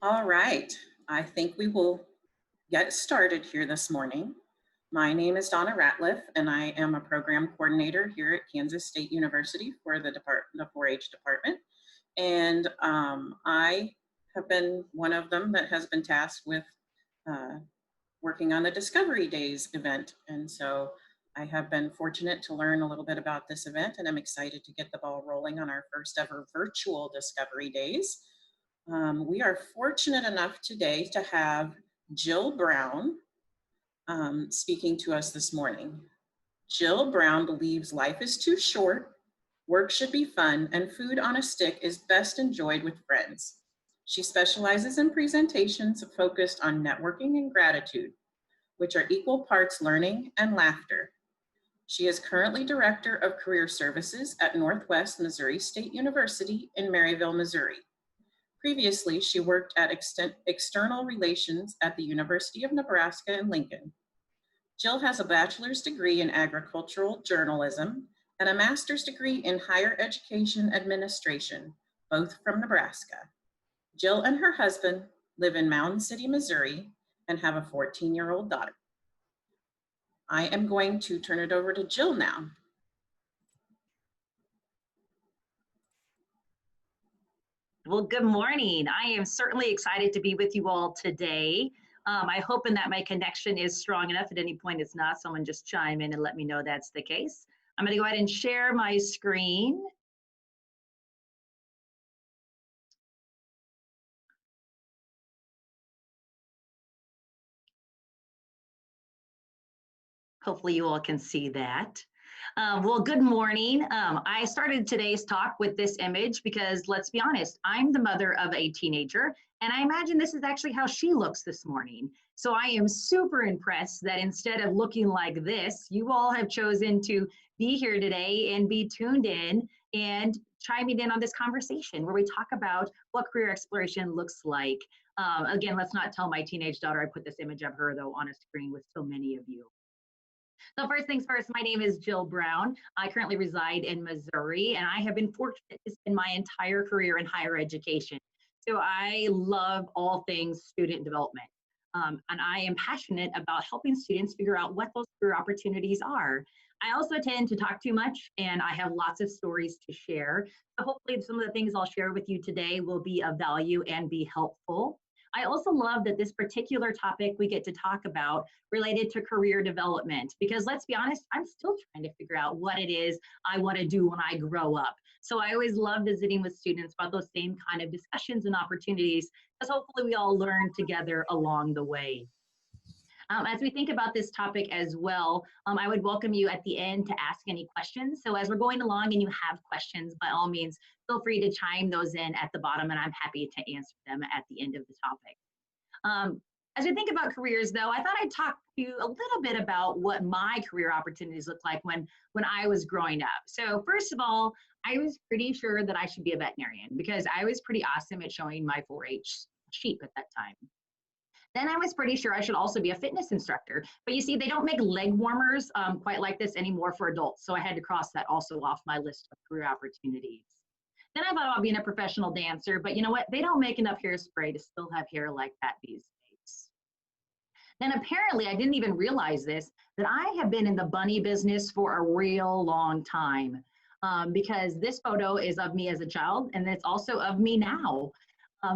All right, I think we will get started here this morning. My name is Donna Ratliff, and I am a program coordinator here at Kansas State University for the 4-H department. And I have been one of them that has been tasked with uh, working on the Discovery Days event. And so I have been fortunate to learn a little bit about this event, and I'm excited to get the ball rolling on our first ever virtual Discovery Days. We are fortunate enough today to have Jill Brown speaking to us this morning. Jill Brown believes life is too short, work should be fun, and food on a stick is best enjoyed with friends. She specializes in presentations focused on networking and gratitude, which are equal parts learning and laughter. She is currently Director of Career Services at Northwest Missouri State University in Maryville, Missouri. Previously, she worked at external relations at the University of Nebraska in Lincoln. Jill has a bachelor's degree in agricultural journalism and a master's degree in higher education administration, both from Nebraska. Jill and her husband live in Mountain City, Missouri, and have a 14-year-old daughter. I am going to turn it over to Jill now. Well, good morning. I am certainly excited to be with you all today. I hope that my connection is strong enough. At any point it's not, someone just chime in and let me know that's the case. I'm going to go ahead and share my screen. Hopefully you all can see that. Well, good morning. I started today's talk with this image because, let's be honest, I'm the mother of a teenager, and I imagine this is actually how she looks this morning. So I am super impressed that instead of looking like this, you all have chosen to be here today and be tuned in and chiming in on this conversation where we talk about what career exploration looks like. Again, let's not tell my teenage daughter I put this image of her, though, on a screen with so many of you. So first things first, my name is Jill Brown. I currently reside in Missouri, and I have been fortunate to spend my entire career in higher education. So I love all things student development. And I am passionate about helping students figure out what those career opportunities are. I also tend to talk too much, and I have lots of stories to share. So hopefully some of the things I'll share with you today will be of value and be helpful. I also love that this particular topic we get to talk about related to career development, because let's be honest, I'm still trying to figure out what it is I want to do when I grow up. So I always love visiting with students about those same kind of discussions and opportunities, because hopefully we all learn together along the way. As we think about this topic as well, I would welcome you at the end to ask any questions. So as we're going along and you have questions, by all means, feel free to chime those in at the bottom, and I'm happy to answer them at the end of the topic. As we think about careers, though, I thought I'd talk to you a little bit about what my career opportunities looked like when I was growing up. So first of all, I was pretty sure that I should be a veterinarian because I was pretty awesome at showing my 4-H sheep at that time. Then I was pretty sure I should also be a fitness instructor. But you see, they don't make leg warmers quite like this anymore for adults. So I had to cross that also off my list of career opportunities. Then I thought about being a professional dancer, but you know what? They don't make enough hairspray to still have hair like that these days. Then apparently, I didn't even realize this, that I have been in the bunny business for a real long time because this photo is of me as a child, and it's also of me now.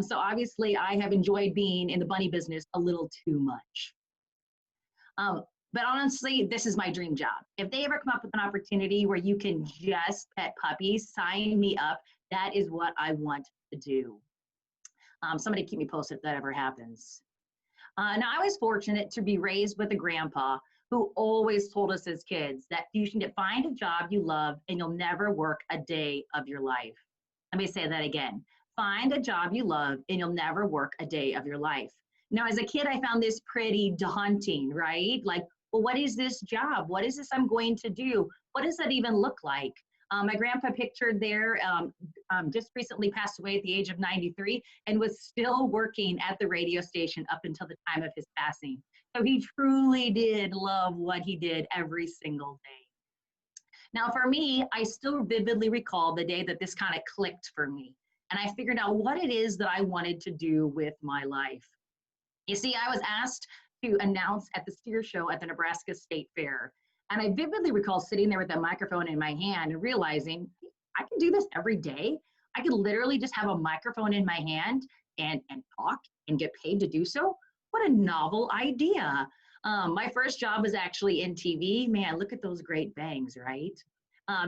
So obviously, I have enjoyed being in the bunny business a little too much. But honestly, this is my dream job. If they ever come up with an opportunity where you can just pet puppies, sign me up. That is what I want to do. Somebody keep me posted if that ever happens. Now, I was fortunate to be raised with a grandpa who always told us as kids that you should find a job you love and you'll never work a day of your life. Let me say that again. Find a job you love and you'll never work a day of your life. Now, as a kid, I found this pretty daunting, right? Like, well, what is this job? What is this I'm going to do? What does that even look like? My grandpa pictured there just recently passed away at the age of 93 and was still working at the radio station up until the time of his passing. So he truly did love what he did every single day. Now for me, I still vividly recall the day that this kind of clicked for me. and I figured out what it is that I wanted to do with my life. You see, I was asked to announce at the steer show at the Nebraska State Fair. And I vividly recall sitting there with a microphone in my hand and realizing I can do this every day. I could literally just have a microphone in my hand and talk and get paid to do so. What a novel idea. My first job was actually in TV. Man, look at those great bangs, right?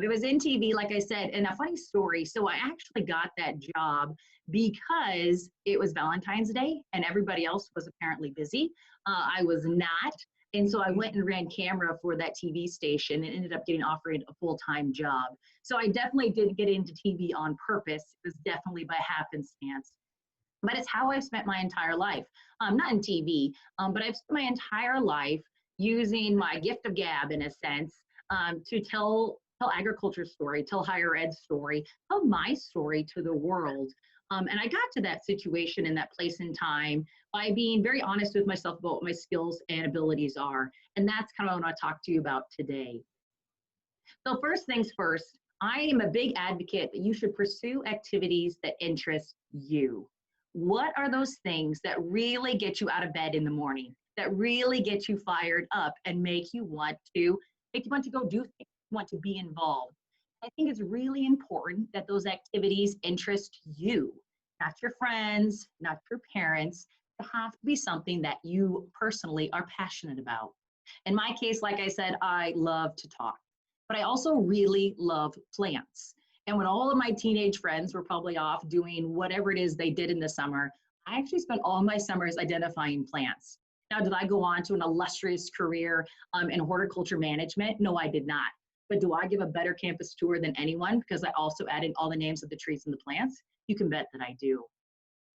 It was in TV, like I said, and a funny story. So I actually got that job because it was Valentine's Day and everybody else was apparently busy. I was not. And so I went and ran camera for that TV station and ended up getting offered a full-time job. So I definitely didn't get into TV on purpose. It was definitely by happenstance. But it's how I've spent my entire life. Not in TV, but I've spent my entire life using my gift of gab, in a sense, to tell agriculture story, tell higher ed story, tell my story to the world. And I got to that situation in that place and time by being very honest with myself about what my skills and abilities are. And that's kind of what I want to talk to you about today. So first things first, I am a big advocate that you should pursue activities that interest you. What are those things that really get you out of bed in the morning, that really get you fired up and make you want to go do things, want to be involved? I think it's really important that those activities interest you, not your friends, not your parents. It have to be something that you personally are passionate about. In my case, like I said, I love to talk, but I also really love plants. And when all of my teenage friends were probably off doing whatever it is they did in the summer, I actually spent all my summers identifying plants. Now, did I go on to an illustrious career in horticulture management? No, I did not. But do I give a better campus tour than anyone because I also added all the names of the trees and the plants? You can bet that I do.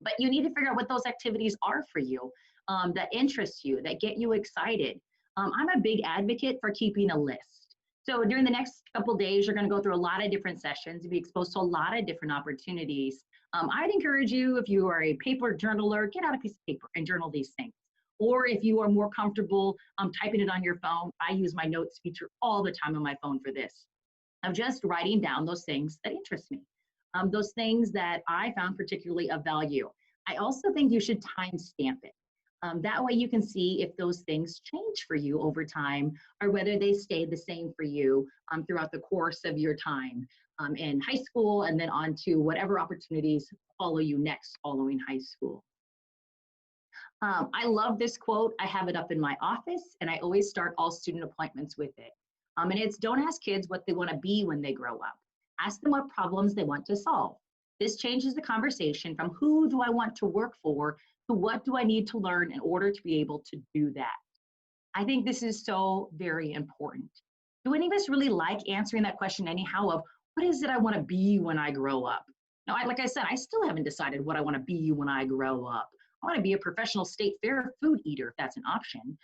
But you need to figure out what those activities are for you that interest you, that get you excited. I'm a big advocate for keeping a list. So during the next couple days, you're going to go through a lot of different sessions, be exposed to a lot of different opportunities. I'd encourage you, if you are a paper journaler, get out a piece of paper and journal these things. Or if you are more comfortable typing it on your phone, I use my notes feature all the time on my phone for this. I'm just writing down those things that interest me, those things that I found particularly of value. I also think you should timestamp it. That way you can see if those things change for you over time or whether they stay the same for you throughout the course of your time in high school and then on to whatever opportunities follow you next following high school. I love this quote. I have it up in my office and I always start all student appointments with it. And it's, don't ask kids what they want to be when they grow up. Ask them what problems they want to solve. This changes the conversation from who do I want to work for to what do I need to learn in order to be able to do that. I think this is so very important. Do any of us really like answering that question anyhow of what is it I want to be when I grow up? Now, like I said, I still haven't decided what I want to be when I grow up. I want to be a professional state fair food eater if that's an option.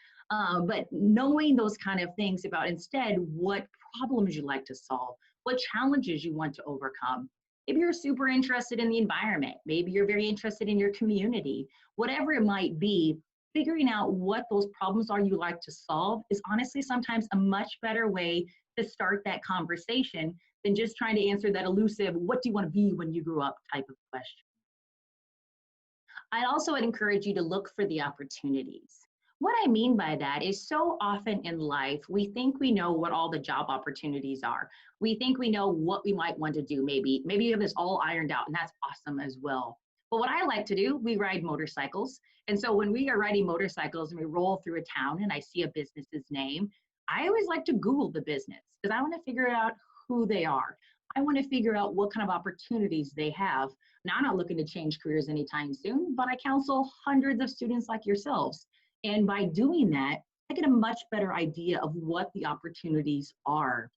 But knowing those kind of things about instead what problems you like to solve, what challenges you want to overcome. Maybe you're super interested in the environment. Maybe you're very interested in your community. Whatever it might be, figuring out what those problems are you like to solve is honestly sometimes a much better way to start that conversation than just trying to answer that elusive, what do you want to be when you grow up type of question. I'd also encourage you to look for the opportunities. What I mean by that is so often in life, we think we know what all the job opportunities are. We think we know what we might want to do. Maybe you have this all ironed out and that's awesome as well. But what I like to do, we ride motorcycles. And so when we are riding motorcycles and we roll through a town and I see a business's name, I always like to Google the business because I want to figure out who they are. I want to figure out what kind of opportunities they have. Now, I'm not looking to change careers anytime soon, but I counsel hundreds of students like yourselves. And by doing that, I get a much better idea of what the opportunities are.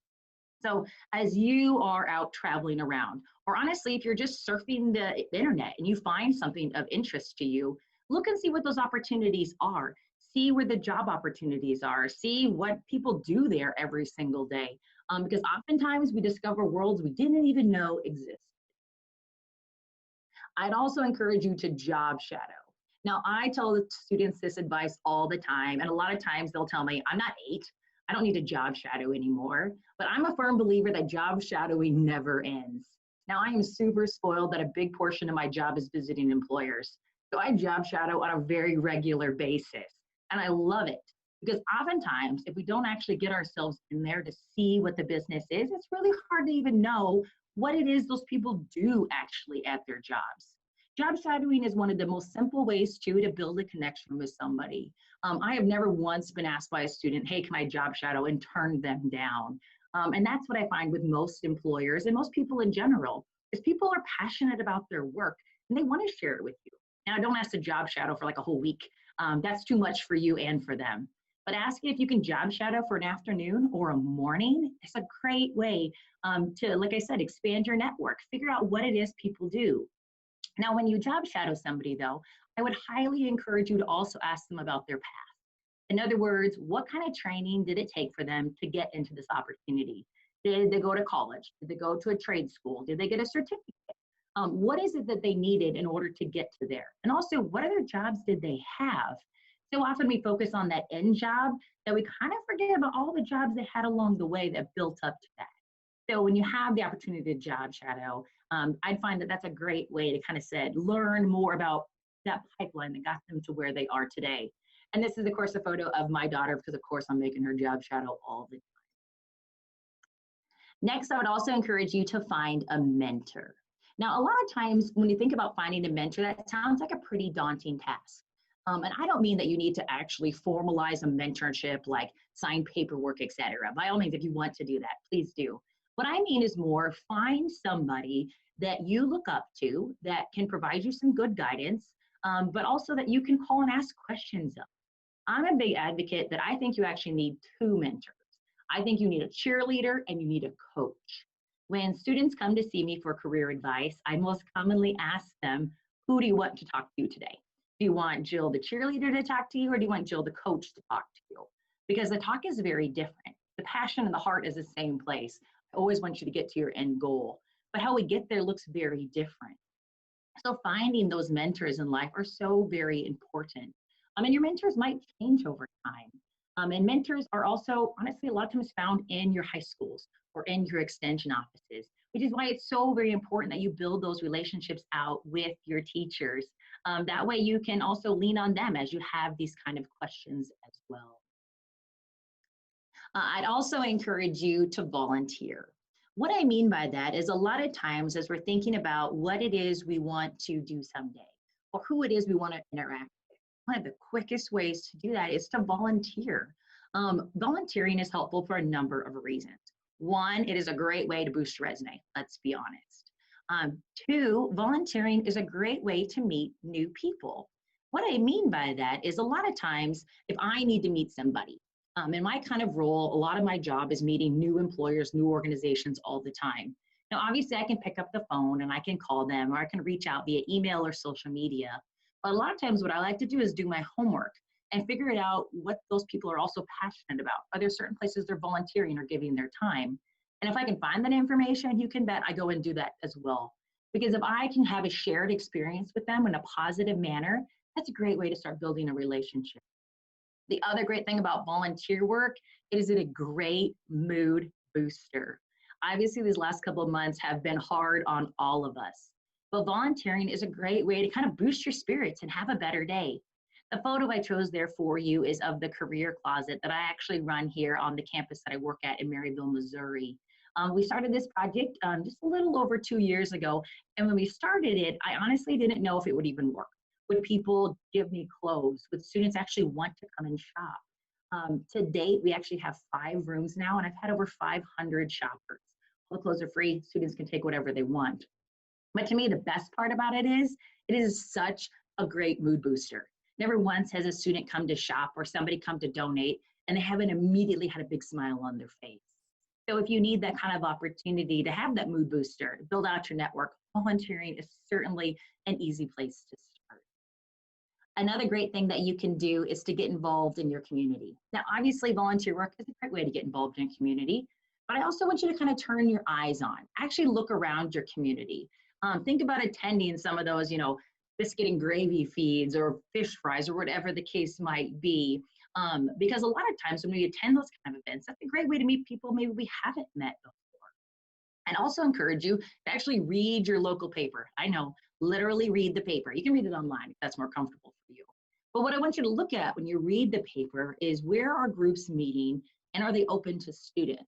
So as you are out traveling around, or honestly, if you're just surfing the internet and you find something of interest to you, look and see what those opportunities are. See where the job opportunities are. See what people do there every single day. Because oftentimes we discover worlds we didn't even know exist. I'd also encourage you to job shadow. Now, I tell the students this advice all the time, and a lot of times they'll tell me, I'm not 8, I don't need a job shadow anymore, but I'm a firm believer that job shadowing never ends. Now, I am super spoiled that a big portion of my job is visiting employers. So I job shadow on a very regular basis. And I love it because oftentimes, if we don't actually get ourselves in there to see what the business is, it's really hard to even know what it is those people do actually at their jobs. Job shadowing is one of the most simple ways to build a connection with somebody. I have never once been asked by a student, hey, can I job shadow, and turned them down. And that's what I find with most employers and most people in general, is people are passionate about their work and they want to share it with you. Now, don't ask to job shadow for like a whole week. That's too much for you and for them. But asking if you can job shadow for an afternoon or a morning is a great way to, like I said, expand your network, figure out what it is people do. Now, when you job shadow somebody, though, I would highly encourage you to also ask them about their path. In other words, what kind of training did it take for them to get into this opportunity? Did they go to college? Did they go to a trade school? Did they get a certificate? What is it that they needed in order to get to there? And also, what other jobs did they have? So often we focus on that end job that we kind of forget about all the jobs they had along the way that built up to that. So when you have the opportunity to job shadow, I'd find that that's a great way to kind of learn more about that pipeline that got them to where they are today. And this is, of course, a photo of my daughter because, of course, I'm making her job shadow all the time. Next, I would also encourage you to find a mentor. Now, a lot of times when you think about finding a mentor, that sounds like a pretty daunting task. And I don't mean that you need to actually formalize a mentorship, like sign paperwork, etc. By all means, if you want to do that, please do. What I mean is more find somebody that you look up to that can provide you some good guidance, but also that you can call and ask questions of. I'm a big advocate that I think you actually need two mentors. I think you need a cheerleader and you need a coach. When students come to see me for career advice, I most commonly ask them, who do you want to talk to today? Do you want Jill, the cheerleader, to talk to you, or do you want Jill, the coach, to talk to you? Because the talk is very different. The passion and the heart is the same place. I always want you to get to your end goal, but how we get there looks very different. So finding those mentors in life are so very important. And your mentors might change over time. And mentors are also, honestly, a lot of times found in your high schools or in your extension offices, which is why it's so very important that you build those relationships out with your teachers. That way you can also lean on them as you have these kind of questions as well. I'd also encourage you to volunteer. What I mean by that is a lot of times as we're thinking about what it is we want to do someday or who it is we want to interact with, one of the quickest ways to do that is to volunteer. Volunteering is helpful for a number of reasons. One, it is a great way to boost your resume, let's be honest. Two, volunteering is a great way to meet new people. What I mean by that is a lot of times if I need to meet somebody, in my kind of role, a lot of my job is meeting new employers, new organizations all the time. Now, obviously, I can pick up the phone and I can call them or I can reach out via email or social media. But a lot of times what I like to do is do my homework and figure it out what those people are also passionate about. Are there certain places they're volunteering or giving their time? And if I can find that information, you can bet I go and do that as well. Because if I can have a shared experience with them in a positive manner, that's a great way to start building a relationship. The other great thing about volunteer work is it a great mood booster. Obviously, these last couple of months have been hard on all of us, but volunteering is a great way to kind of boost your spirits and have a better day. The photo I chose there for you is of the career closet that I actually run here on the campus that I work at in Maryville, Missouri. We started this project just a little over 2 years ago, and when we started it, I honestly didn't know if it would even work. Would people give me clothes? Would students actually want to come and shop? To date, we actually have 5 rooms now, and I've had over 500 shoppers. All the clothes are free. Students can take whatever they want. But to me, the best part about it is such a great mood booster. Never once has a student come to shop or somebody come to donate, and they haven't immediately had a big smile on their face. So if you need that kind of opportunity to have that mood booster, to build out your network, volunteering is certainly an easy place to start. Another great thing that you can do is to get involved in your community. Now, obviously, volunteer work is a great way to get involved in a community, but I also want you to kind of turn your eyes on, actually look around your community. Think about attending some of those, biscuit and gravy feeds or fish fries or whatever the case might be. Because a lot of times when we attend those kind of events, that's a great way to meet people maybe we haven't met before. And also encourage you to actually read your local paper. I know, literally read the paper. You can read it online if that's more comfortable for you. But what I want you to look at when you read the paper is where are groups meeting and are they open to students?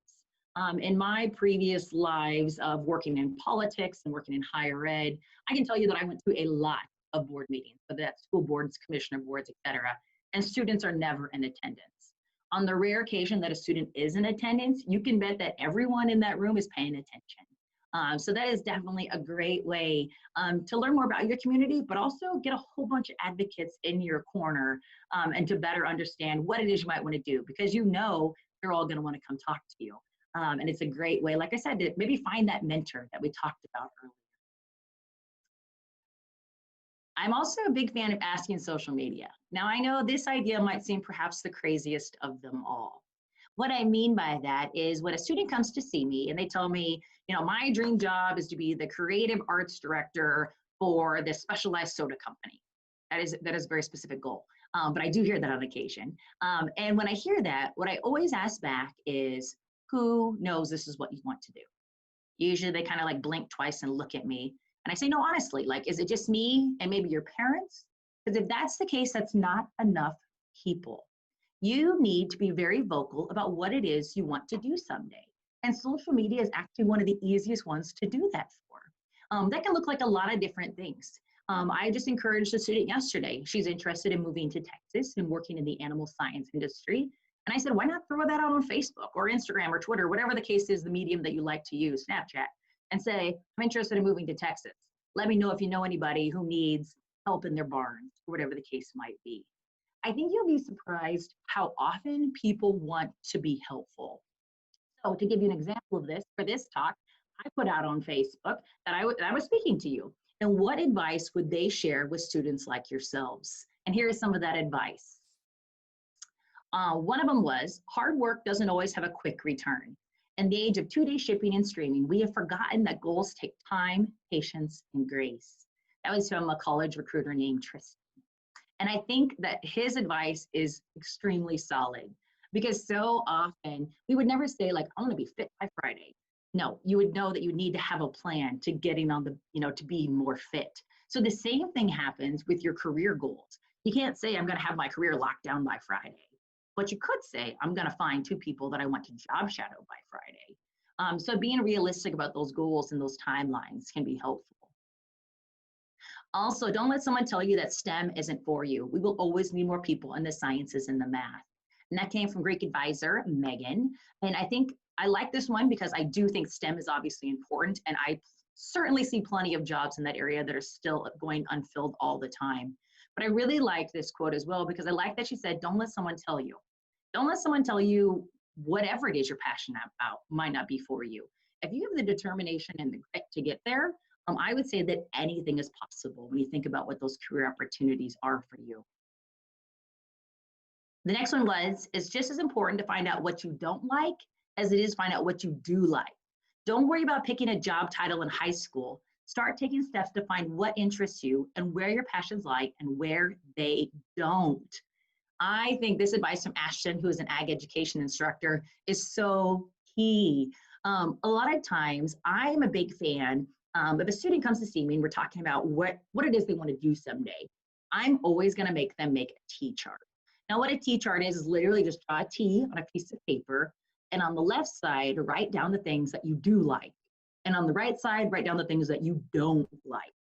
In my previous lives of working in politics and working in higher ed, I can tell you that I went to a lot of board meetings, whether that's school boards, commissioner boards, et cetera, and students are never in attendance. On the rare occasion that a student is in attendance, you can bet that everyone in that room is paying attention. So that is definitely a great way to learn more about your community, but also get a whole bunch of advocates in your corner and to better understand what it is you might want to do, because you know they're all going to want to come talk to you. And it's a great way, like I said, to maybe find that mentor that we talked about earlier. I'm also a big fan of asking social media. Now, I know this idea might seem perhaps the craziest of them all. What I mean by that is when a student comes to see me and they tell me, you know, my dream job is to be the creative arts director for this specialized soda company. That is a very specific goal, but I do hear that on occasion. And when I hear that, what I always ask back is, who knows this is what you want to do? Usually they kind of like blink twice and look at me. And I say, no, honestly, like, is it just me and maybe your parents? Because if that's the case, that's not enough people. You need to be very vocal about what it is you want to do someday. And social media is actually one of the easiest ones to do that for. That can look like a lot of different things. I just encouraged a student yesterday. She's interested in moving to Texas and working in the animal science industry. And I said, why not throw that out on Facebook or Instagram or Twitter, whatever the case is, the medium that you like to use, Snapchat, and say, I'm interested in moving to Texas. Let me know if you know anybody who needs help in their barns, or whatever the case might be. I think you'll be surprised how often people want to be helpful. So to give you an example of this, for this talk, I put out on Facebook that I was speaking to you. And what advice would they share with students like yourselves? And here is some of that advice. One of them was, hard work doesn't always have a quick return. In the age of 2-day shipping and streaming, we have forgotten that goals take time, patience, and grace. That was from a college recruiter named Tristan. And I think that his advice is extremely solid, because so often we would never say, like, I'm going to be fit by Friday. No, you would know that you need to have a plan to getting on the, to be more fit. So the same thing happens with your career goals. You can't say, I'm going to have my career locked down by Friday. But you could say, I'm going to find 2 people that I want to job shadow by Friday. So being realistic about those goals and those timelines can be helpful. Also, don't let someone tell you that STEM isn't for you. We will always need more people in the sciences and the math. And that came from Greek advisor, Megan. And I think I like this one because I do think STEM is obviously important. And I certainly see plenty of jobs in that area that are still going unfilled all the time. But I really like this quote as well, because I like that she said, don't let someone tell you. Don't let someone tell you whatever it is you're passionate about might not be for you. If you have the determination and the grit to get there, I would say that anything is possible when you think about what those career opportunities are for you. The next one is just as important to find out what you don't like as it is find out what you do like. Don't worry about picking a job title in high school. Start taking steps to find what interests you and where your passions lie and where they don't. I think this advice from Ashton, who is an ag education instructor, is so key. A lot of times, I'm a big fan. If a student comes to see me and we're talking about what it is they want to do someday, I'm always going to make them make a T chart. Now, what a T chart is literally just draw a T on a piece of paper, and on the left side, write down the things that you do like. And on the right side, write down the things that you don't like.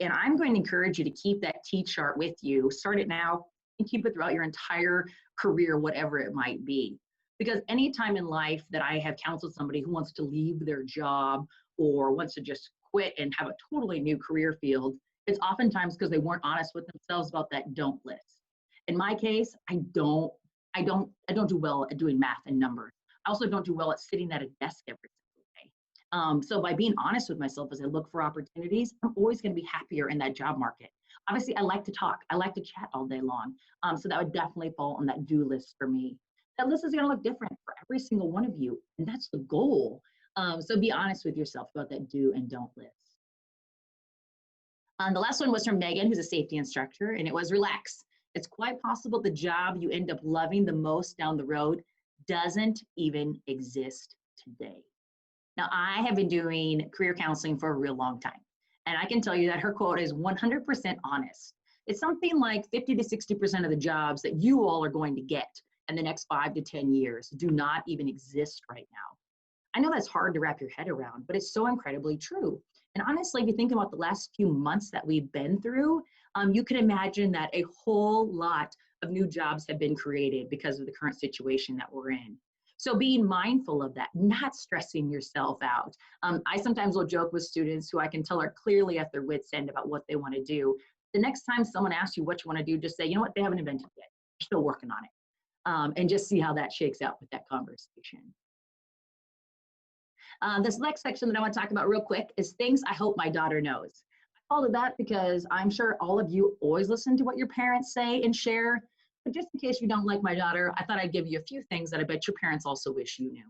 And I'm going to encourage you to keep that T chart with you. Start it now and keep it throughout your entire career, whatever it might be. Because any time in life that I have counseled somebody who wants to leave their job or wants to just quit and have a totally new career field, it's oftentimes because they weren't honest with themselves about that don't list. In my case, I don't do well at doing math and numbers. I also don't do well at sitting at a desk every single day. So by being honest with myself as I look for opportunities, I'm always going to be happier in that job market. Obviously, I like to talk. I like to chat all day long. So that would definitely fall on that do list for me. That list is going to look different for every single one of you, and that's the goal. So be honest with yourself about that do and don't list. The last one was from Megan, who's a safety instructor, and it was relax. It's quite possible the job you end up loving the most down the road doesn't even exist today. Now, I have been doing career counseling for a real long time, and I can tell you that her quote is 100% honest. It's something like 50 to 60% of the jobs that you all are going to get in the next 5 to 10 years do not even exist right now. I know that's hard to wrap your head around, but it's so incredibly true. And honestly, if you think about the last few months that we've been through, you can imagine that a whole lot of new jobs have been created because of the current situation that we're in. So being mindful of that, not stressing yourself out. I sometimes will joke with students who I can tell are clearly at their wits' end about what they want to do. The next time someone asks you what you want to do, just say, you know what, they haven't invented it yet. They're still working on it. And just see how that shakes out with that conversation. This next section that I want to talk about real quick is things I hope my daughter knows. I called it that because I'm sure all of you always listen to what your parents say and share. But just in case you don't like my daughter, I thought I'd give you a few things that I bet your parents also wish you knew.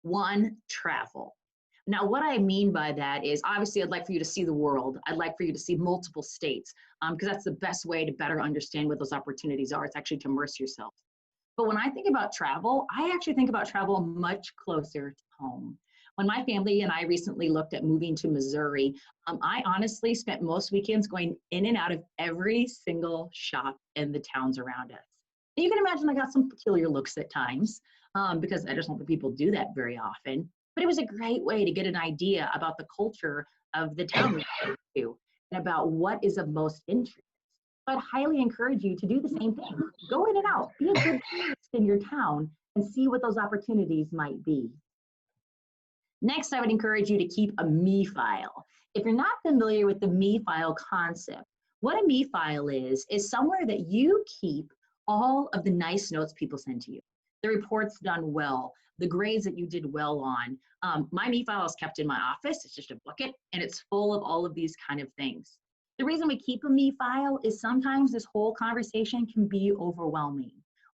One, travel. Now, what I mean by that is obviously I'd like for you to see the world. I'd like for you to see multiple states because that's the best way to better understand what those opportunities are. It's actually to immerse yourself. But when I think about travel, I actually think about travel much closer to home. When my family and I recently looked at moving to Missouri, I honestly spent most weekends going in and out of every single shop in the towns around us. And you can imagine I got some peculiar looks at times because I just don't think people do that very often. But it was a great way to get an idea about the culture of the town we go to and about what is of most interest. So I'd highly encourage you to do the same thing. Go in and out, be a good tourist in your town and see what those opportunities might be. Next, I would encourage you to keep a me file. If you're not familiar with the me file concept, what a me file is somewhere that you keep all of the nice notes people send to you, the reports done well, the grades that you did well on. My me file is kept in my office. It's just a bucket and it's full of all of these kind of things. The reason we keep a me file is sometimes this whole conversation can be overwhelming.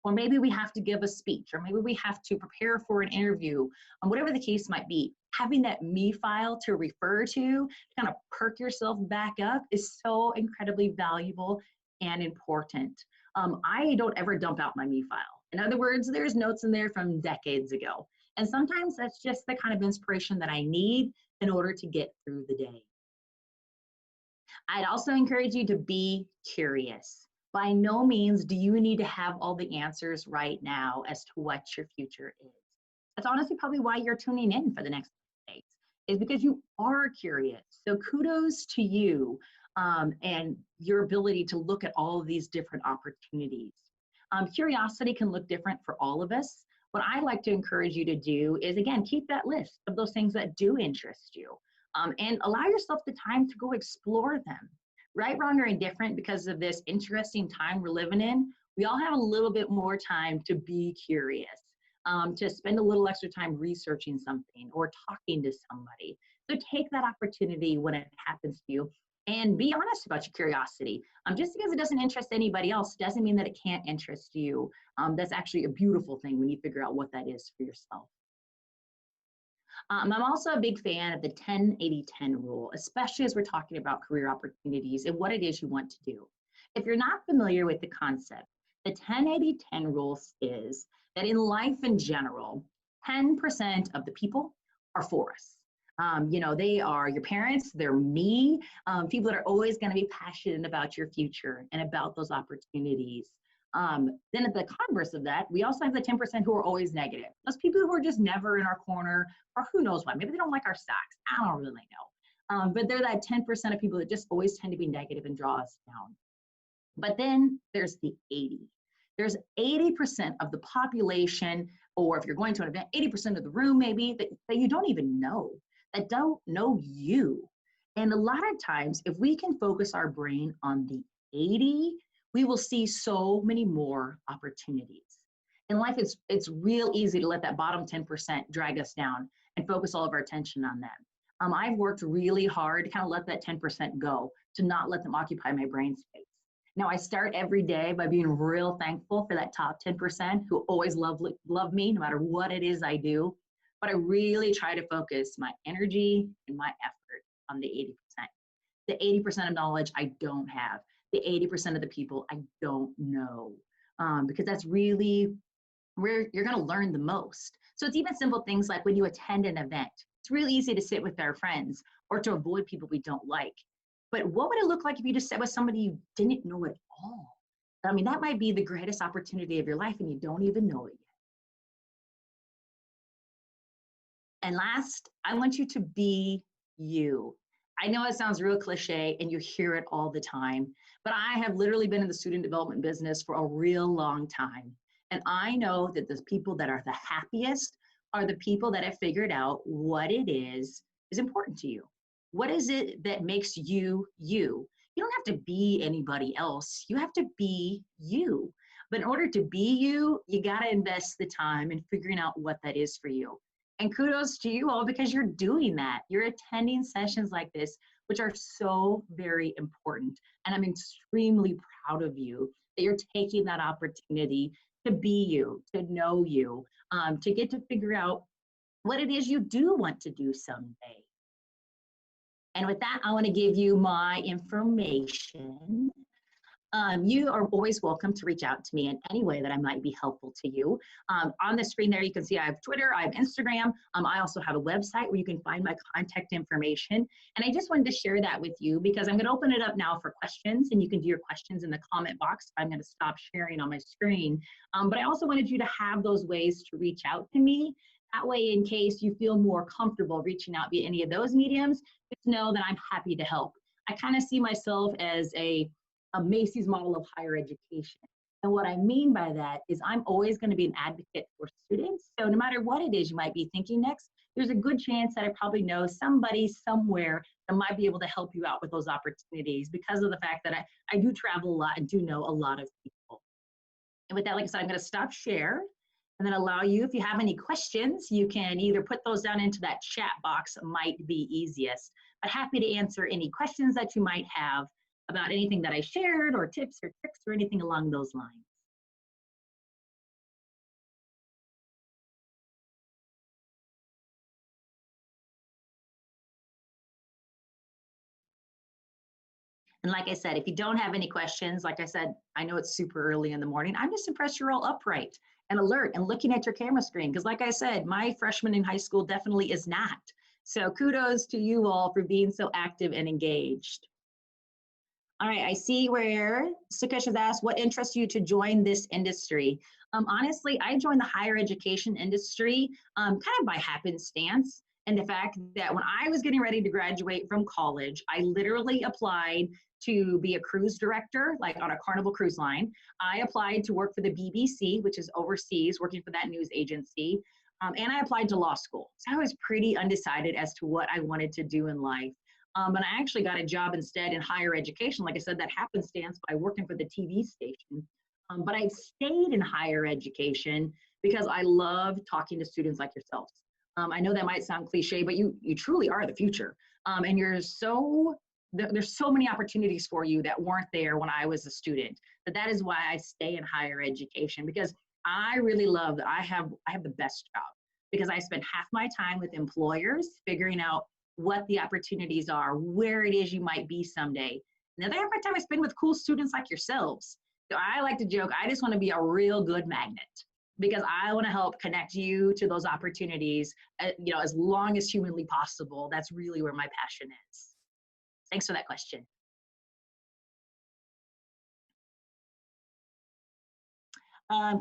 Or maybe we have to give a speech, or maybe we have to prepare for an interview, whatever the case might be. Having that me file to refer to kind of perk yourself back up is so incredibly valuable and important. I don't ever dump out my me file. In other words, there's notes in there from decades ago. And sometimes that's just the kind of inspiration that I need in order to get through the day. I'd also encourage you to be curious. By no means do you need to have all the answers right now as to what your future is. That's honestly probably why you're tuning in for the next days, is because you are curious. So kudos to you and your ability to look at all of these different opportunities. Curiosity can look different for all of us. What I like to encourage you to do is, again, keep that list of those things that do interest you and allow yourself the time to go explore them. Right, wrong, or indifferent, because of this interesting time we're living in, we all have a little bit more time to be curious, to spend a little extra time researching something or talking to somebody. So take that opportunity when it happens to you and be honest about your curiosity. Just because it doesn't interest anybody else doesn't mean that it can't interest you. That's actually a beautiful thing when you figure out what that is for yourself. I'm also a big fan of the 10-80-10 rule, especially as we're talking about career opportunities and what it is you want to do. If you're not familiar with the concept, the 10-80-10 rule is that in life in general, 10% of the people are for us. They are your parents, they're me, people that are always going to be passionate about your future and about those opportunities. Then at the converse of that, we also have the 10% who are always negative. Those people who are just never in our corner, or who knows why. Maybe they don't like our stocks. I don't really know. But they're that 10% of people that just always tend to be negative and draw us down. But then there's the 80. There's 80% of the population, or if you're going to an event, 80% of the room maybe, that you don't even know, that don't know you. And a lot of times, if we can focus our brain on the 80, we will see so many more opportunities. In life, it's real easy to let that bottom 10% drag us down and focus all of our attention on them. I've worked really hard to kind of let that 10% go, to not let them occupy my brain space. Now, I start every day by being real thankful for that top 10% who always love me no matter what it is I do. But I really try to focus my energy and my effort on the 80%. The 80% of knowledge I don't have. The 80% of the people I don't know, because that's really where you're going to learn the most. So it's even simple things like when you attend an event, it's really easy to sit with our friends or to avoid people we don't like. But what would it look like if you just sat with somebody you didn't know at all? I mean, that might be the greatest opportunity of your life and you don't even know it yet. And last, I want you to be you. I know it sounds real cliche and you hear it all the time, but I have literally been in the student development business for a real long time. And I know that the people that are the happiest are the people that have figured out what it is important to you. What is it that makes you you? You don't have to be anybody else. You have to be you. But in order to be you, you got to invest the time in figuring out what that is for you. And kudos to you all because you're doing that. You're attending sessions like this, which are so very important. And I'm extremely proud of you that you're taking that opportunity to be you, to know you, to get to figure out what it is you do want to do someday. And with that, I want to give you my information. You are always welcome to reach out to me in any way that I might be helpful to you. On the screen there, you can see I have Twitter, I have Instagram. I also have a website where you can find my contact information. And I just wanted to share that with you because I'm going to open it up now for questions, and you can do your questions in the comment box. I'm going to stop sharing on my screen. But I also wanted you to have those ways to reach out to me. That way, in case you feel more comfortable reaching out via any of those mediums, just know that I'm happy to help. I kind of see myself as a Macy's model of higher education. And what I mean by that is I'm always going to be an advocate for students. So no matter what it is you might be thinking next, there's a good chance that I probably know somebody somewhere that might be able to help you out with those opportunities because of the fact that I do travel a lot and do know a lot of people. And with that, like I said, I'm going to stop share and then allow you, if you have any questions, you can either put those down into that chat box, might be easiest. But happy to answer any questions that you might have about anything that I shared or tips or tricks or anything along those lines. And like I said, if you don't have any questions, like I said, I know it's super early in the morning. I'm just impressed you're all upright and alert and looking at your camera screen. Because like I said, my freshman in high school definitely is not. So kudos to you all for being so active and engaged. All right, I see where Sukesh has asked, what interests you to join this industry? Honestly, I joined the higher education industry kind of by happenstance. And the fact that when I was getting ready to graduate from college, I literally applied to be a cruise director, like on a Carnival cruise line. I applied to work for the BBC, which is overseas, working for that news agency. And I applied to law school. So I was pretty undecided as to what I wanted to do in life. And I actually got a job instead in higher education. Like I said, that happenstance by working for the TV station. But I stayed in higher education because I love talking to students like yourselves. I know that might sound cliche, but you truly are the future. And there's so many opportunities for you that weren't there when I was a student. But that is why I stay in higher education, because I really love that I have the best job, because I spend half my time with employers figuring out what the opportunities are, where it is you might be someday. And the other half my time I spend with cool students like yourselves. So I like to joke, I just want to be a real good magnet, because I want to help connect you to those opportunities, as long as humanly possible. That's really where my passion is. Thanks for that question.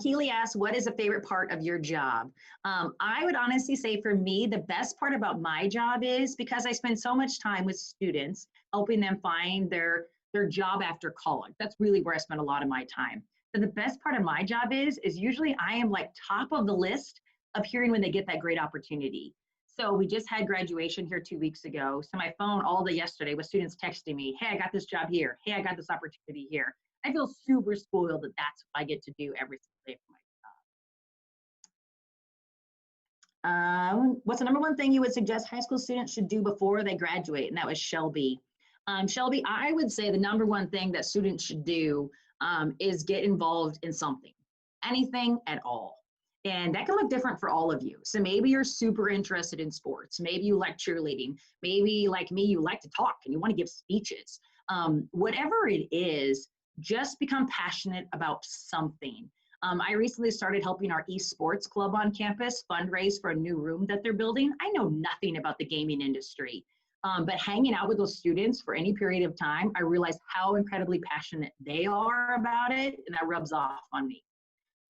Keely asks, what is a favorite part of your job? I would honestly say for me, the best part about my job is because I spend so much time with students, helping them find their job after college. That's really where I spend a lot of my time. But the best part of my job is usually I am like top of the list of hearing when they get that great opportunity. So we just had graduation here 2 weeks ago. So my phone all day yesterday was students texting me, hey, I got this job here. Hey, I got this opportunity here. I feel super spoiled that that's what I get to do every single day for my job. What's the number one thing you would suggest high school students should do before they graduate? And that was Shelby. Shelby, I would say the number one thing that students should do is get involved in something, anything at all. And that can look different for all of you. So maybe you're super interested in sports. Maybe you like cheerleading. Maybe like me, you like to talk and you want to give speeches. Whatever it is, just become passionate about something. I recently started helping our esports club on campus fundraise for a new room that they're building. I know nothing about the gaming industry, but hanging out with those students for any period of time, I realized how incredibly passionate they are about it, and that rubs off on me.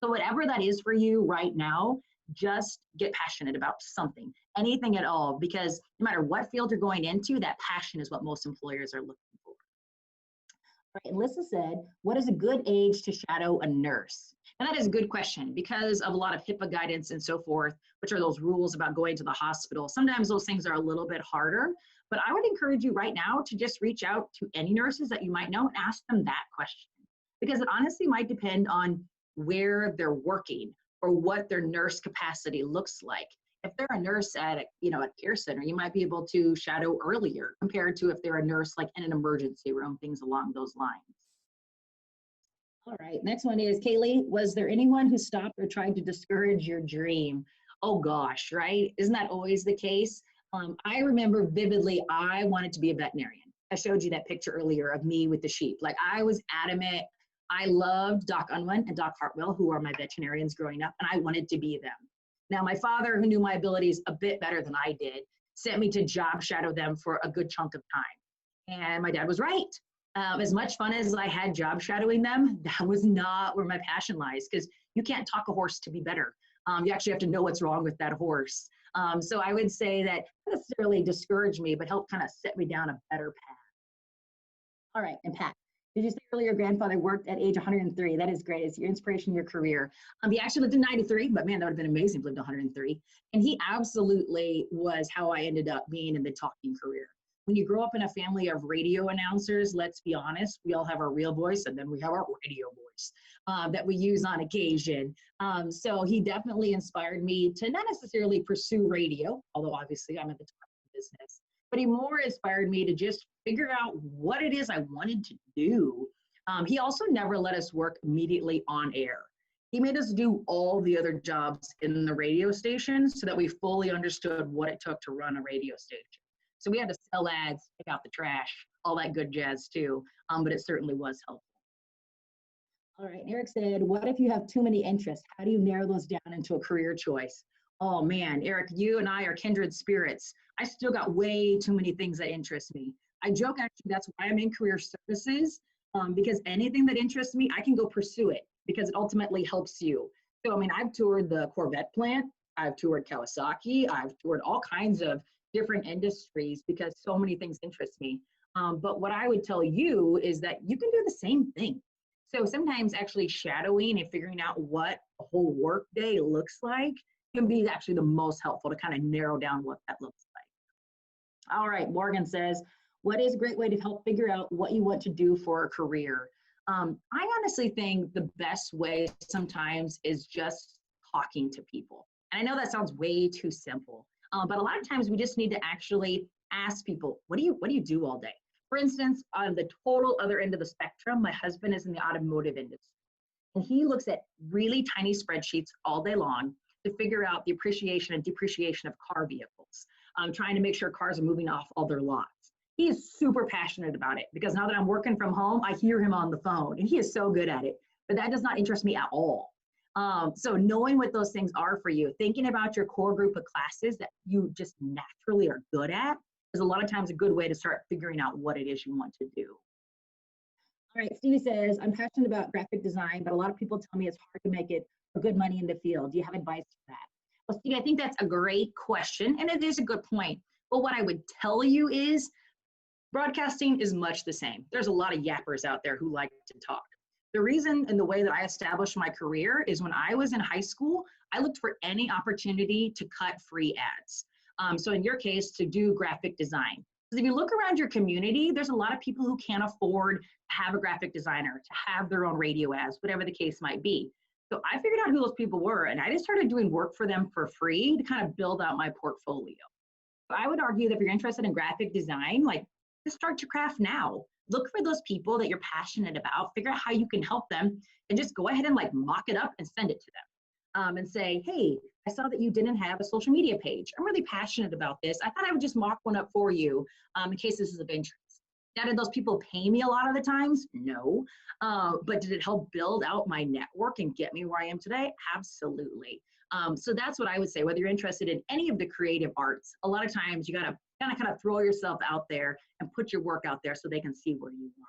So whatever that is for you right now, just get passionate about something, anything at all, because no matter what field you're going into, that passion is what most employers are looking for. All right, Alyssa said, what is a good age to shadow a nurse? And that is a good question because of a lot of HIPAA guidance and so forth, which are those rules about going to the hospital. Sometimes those things are a little bit harder, but I would encourage you right now to just reach out to any nurses that you might know and ask them that question, because it honestly might depend on where they're working or what their nurse capacity looks like. If they're a nurse at a care center, you might be able to shadow earlier compared to if they're a nurse like in an emergency room, things along those lines. All right, next one is, Kaylee, was there anyone who stopped or tried to discourage your dream? Oh gosh, right? Isn't that always the case? I remember vividly, I wanted to be a veterinarian. I showed you that picture earlier of me with the sheep. Like I was adamant. I loved Doc Unwin and Doc Hartwell, who are my veterinarians growing up, and I wanted to be them. Now, my father, who knew my abilities a bit better than I did, sent me to job shadow them for a good chunk of time. And my dad was right. As much fun as I had job shadowing them, that was not where my passion lies, because you can't talk a horse to be better. You actually have to know what's wrong with that horse. So I would say that not necessarily discouraged me, but helped kind of set me down a better path. All right, and Pat, did you say earlier your grandfather worked at age 103? That is great. It's your inspiration, your career. He actually lived in 93, but man, that would have been amazing if he lived 103. And he absolutely was how I ended up being in the talking career. When you grow up in a family of radio announcers, let's be honest, we all have our real voice and then we have our radio voice that we use on occasion. So he definitely inspired me to not necessarily pursue radio, although obviously I'm in the talking business, but he more inspired me to just figure out what it is I wanted to do. He also never let us work immediately on air. He made us do all the other jobs in the radio station so that we fully understood what it took to run a radio station. So we had to sell ads, pick out the trash, all that good jazz too, but it certainly was helpful. All right, Eric said, what if you have too many interests? How do you narrow those down into a career choice? Oh man, Eric, you and I are kindred spirits. I still got way too many things that interest me. I joke actually that's why I'm in career services, because anything that interests me, I can go pursue it because it ultimately helps you. So I mean, I've toured the Corvette plant, I've toured Kawasaki, I've toured all kinds of different industries because so many things interest me. But what I would tell you is that you can do the same thing. So sometimes actually shadowing and figuring out what a whole work day looks like can be actually the most helpful to kind of narrow down what that looks like. All right, Morgan says, what is a great way to help figure out what you want to do for a career? I honestly think the best way sometimes is just talking to people. And I know that sounds way too simple, but a lot of times we just need to actually ask people, what do you do all day? For instance, on the total other end of the spectrum, my husband is in the automotive industry, and he looks at really tiny spreadsheets all day long to figure out the appreciation and depreciation of car vehicles, trying to make sure cars are moving off all their lots. He is super passionate about it because now that I'm working from home, I hear him on the phone and he is so good at it, but that does not interest me at all. So knowing what those things are for you, thinking about your core group of classes that you just naturally are good at is a lot of times a good way to start figuring out what it is you want to do. All right, Stevie says, I'm passionate about graphic design, but a lot of people tell me it's hard to make it for good money in the field. Do you have advice for that? Well, Stevie, I think that's a great question, and it is a good point. But what I would tell you is broadcasting is much the same. There's a lot of yappers out there who like to talk. The reason and the way that I established my career is when I was in high school, I looked for any opportunity to cut free ads. So in your case, to do graphic design. Because if you look around your community, there's a lot of people who can't afford to have a graphic designer, to have their own radio ads, whatever the case might be. So I figured out who those people were, and I just started doing work for them for free to kind of build out my portfolio. So I would argue that if you're interested in graphic design, like just start your craft now. Look for those people that you're passionate about, figure out how you can help them, and just go ahead and like mock it up and send it to them. And say, hey, I saw that you didn't have a social media page. I'm really passionate about this. I thought I would just mock one up for you in case this is of interest. Now, did those people pay me a lot of the times? No. But did it help build out my network and get me where I am today? Absolutely. So that's what I would say. Whether you're interested in any of the creative arts, a lot of times you got to kind of throw yourself out there and put your work out there so they can see where you are.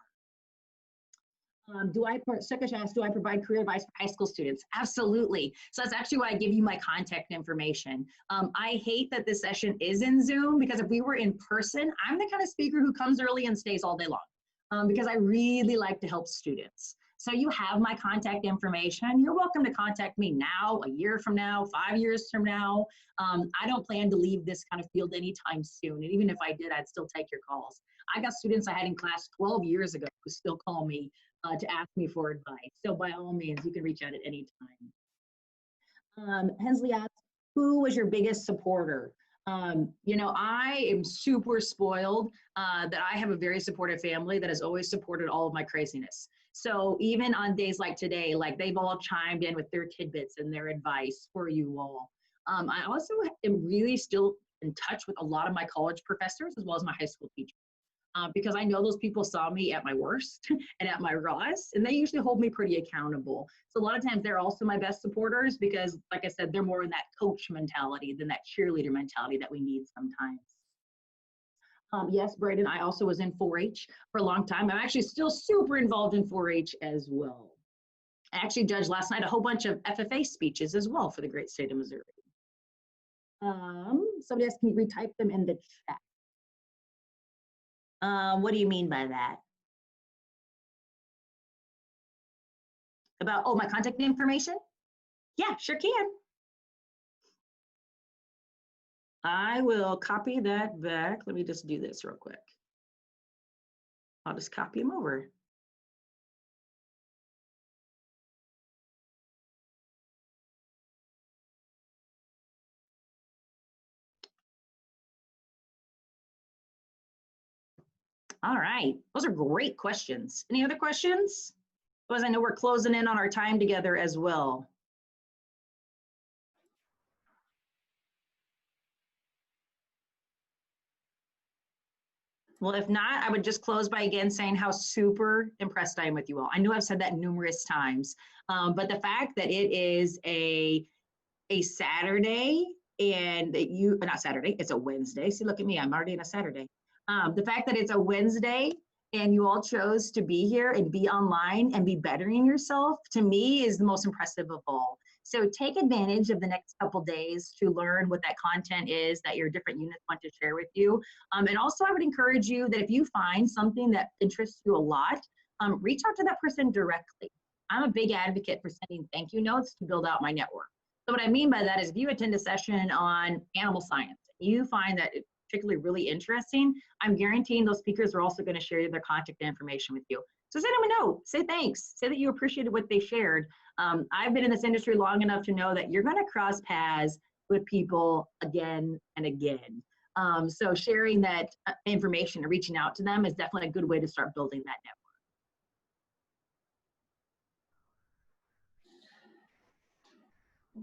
Sekesh asked, do I provide career advice for high school students? Absolutely. So that's actually why I give you my contact information. I hate that this session is in Zoom, because if we were in person, I'm the kind of speaker who comes early and stays all day long, because I really like to help students. So you have my contact information. You're welcome to contact me now, a year from now, 5 years from now. I don't plan to leave this kind of field anytime soon. And even if I did, I'd still take your calls. I got students I had in class 12 years ago who still call me to ask me for advice. So by all means, you can reach out at any time. Hensley asks, who was your biggest supporter? You know, I am super spoiled that I have a very supportive family that has always supported all of my craziness. So even on days like today, like they've all chimed in with their tidbits and their advice for you all. I also am really still in touch with a lot of my college professors as well as my high school teachers. Because I know those people saw me at my worst and at my rawest, and they usually hold me pretty accountable. So a lot of times they're also my best supporters because, like I said, they're more in that coach mentality than that cheerleader mentality that we need sometimes. Yes, Braden, I also was in 4-H for a long time. I'm actually still super involved in 4-H as well. I actually judged last night a whole bunch of FFA speeches as well for the great state of Missouri. Somebody else, can you retype them in the chat? What do you mean by that? About, oh, my contact information? Yeah, sure can. I will copy that back. Let me just do this real quick. I'll just copy them over. All right, those are great questions. Any other questions? Because I know we're closing in on our time together as well. Well, if not, I would just close by again saying how super impressed I am with you all. I know I've said that numerous times, but the fact that it is a Saturday and that you, not Saturday, it's a Wednesday. See, look at me, I'm already in a Saturday. The fact that it's a Wednesday and you all chose to be here and be online and be bettering yourself, to me, is the most impressive of all. So take advantage of the next couple days to learn what that content is that your different units want to share with you. And also, I would encourage you that if you find something that interests you a lot, reach out to that person directly. I'm a big advocate for sending thank you notes to build out my network. So what I mean by that is if you attend a session on animal science, you find that it's particularly really interesting, I'm guaranteeing those speakers are also going to share their contact information with you. So send them a note, say thanks, say that you appreciated what they shared. I've been in this industry long enough to know that you're going to cross paths with people again and again. So sharing that information and reaching out to them is definitely a good way to start building that network.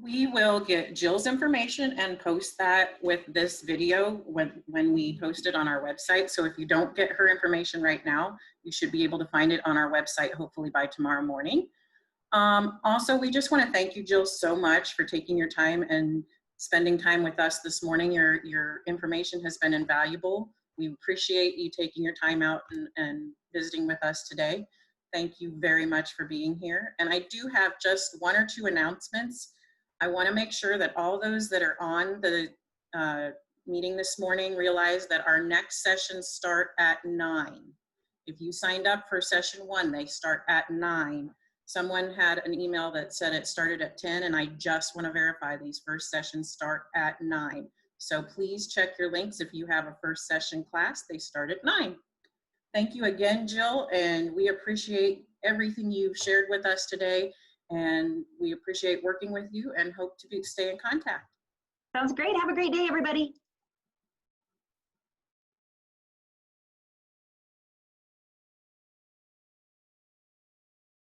We will get Jill's information and post that with this video when we post it on our website. So if you don't get her information right now, you should be able to find it on our website, hopefully by tomorrow morning. Also, we just want to thank you, Jill, so much for taking your time and spending time with us this morning. Your information has been invaluable. We appreciate you taking your time out and visiting with us today. Thank you very much for being here. And I do have just 1 or 2 announcements. I want to make sure that all those that are on the meeting this morning realize that our next sessions start at 9. If you signed up for session 1, they start at 9. Someone had an email that said it started at 10, and I just want to verify these first sessions start at 9. So please check your links if you have a first session class. They start at 9. Thank you again, Jill, and we appreciate everything you've shared with us today. And we appreciate working with you and hope to stay in contact. Sounds great. Have a great day, everybody.